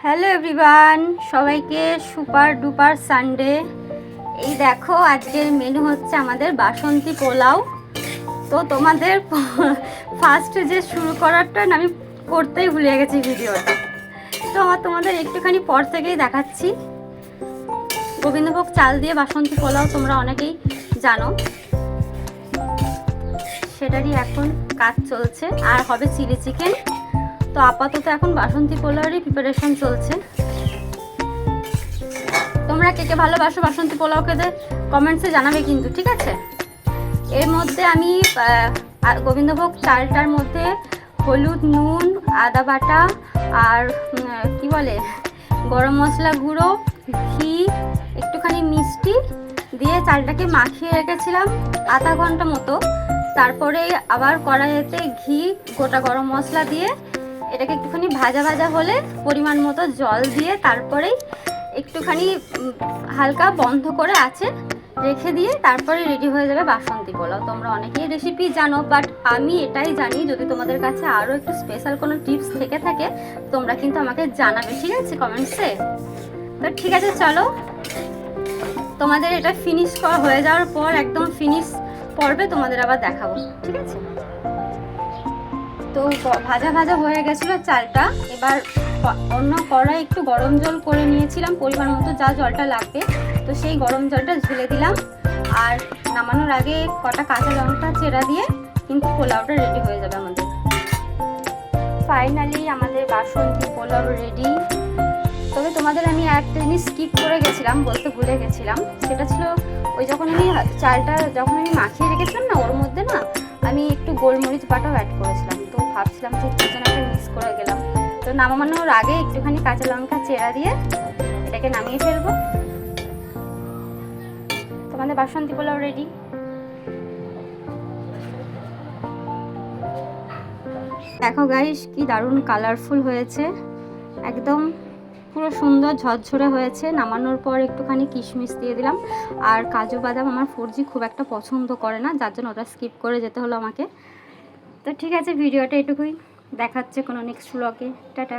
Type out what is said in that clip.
Hello everyone, সবাইকে super duper Sunday. এই দেখো আজকের মেনু হচ্ছে আমাদের বাসন্তী পোলাও। তো তোমাদের ফার্স্টে যে শুরু করারটা না আমি করতেই ভুলে গেছি ভিডিওটা, তো তোমাদের একটুখানি পর থেকেই দেখাচ্ছি। গোবিন্দভোগ চাল দিয়ে বাসন্তী পোলাও তোমরা অনেকেই জানো, সেটারই এখন কাজ চলছে। আর হবে চিলি চিকেন। তো আপাতত এখন বাসন্তী পোলাওরই প্রিপারেশন চলছে। তোমরা কে কে ভালোবাসো বাসন্তী পোলাও খেতে কমেন্টসে জানাবে কিন্তু, ঠিক আছে? এর মধ্যে আমি গোবিন্দভোগ চালটার মধ্যে হলুদ, নুন, আদা বাটা আর কি বলে গরম মশলা গুঁড়ো, ঘি, একটুখানি মিষ্টি দিয়ে চালটাকে মাখিয়ে রেখেছিলাম আধা ঘন্টা মতো। তারপরে আবার কড়াইতে ঘি, গোটা গরম মশলা দিয়ে এটাকে একটুখানি ভাজা ভাজা হলে পরিমাণ মতো জল দিয়ে তারপরেই একটুখানি হালকা বন্ধ করে আছে রেখে দিয়ে তারপরে রেডি হয়ে যাবে বাসন্তী পোলাও। তোমরা অনেকেই রেসিপি জানো, বাট আমি এটাই জানি। যদি তোমাদের কাছে আরও একটু স্পেশাল কোনো টিপস থেকে থাকে তোমরা কিন্তু আমাকে জানাবে, ঠিক আছে, কমেন্টসে। তো ঠিক আছে, চলো তোমাদের এটা ফিনিশ করা হয়ে যাওয়ার পর একদম ফিনিশ পর্বে তোমাদের আবার দেখাবো, ঠিক আছে? তো ভাজা ভাজা হয়ে গেছিলো চালটা। এবার অন্য কড়াই একটু গরম জল করে নিয়েছিলাম পরিমাণ মতো, যা জলটা লাগবে। তো সেই গরম জলটা ঢেলে দিলাম, আর নামানোর আগে কটা কাঁচা লঙ্কা চেরা দিয়ে কিন্তু পোলাওটা রেডি হয়ে যাবে আমাদের। ফাইনালি আমাদের বাসন্তী পোলাও রেডি। তবে তোমাদের আমি একটা জিনিস স্কিপ করে গেছিলাম, বলতে ভুলে গেছিলাম। সেটা ছিল ওই যখন আমি চালটা মাখিয়ে রেখেছিলাম না, ওর মধ্যে না আমি একটু গোলমরিচ বাটাও অ্যাড করেছিলাম। তো ভাবছিলাম যে দুজন একটা মিস করে গেলাম। তো নামানোর আগে একটুখানি কাঁচা লঙ্কা চেরা দিয়ে এটাকে নামিয়ে ফেলবো। তোমাদের বাসন্তী পোলাও রেডি। দেখো গাইস, কি দারুণ কালারফুল হয়েছে, একদম পুরো সুন্দর ঝরঝরে হয়েছে। নামানোর পর একটুখানি কিশমিশ দিয়ে দিলাম। আর কাজু বাদাম আমার ফোরজি খুব একটা পছন্দ করে না, যার জন্য ওটা স্কিপ করে যেতে হলো আমাকে। তো ঠিক আছে, ভিডিওটা এটুকুই, দেখাচ্ছে কোনো নেক্সট ব্লগে। টাটা।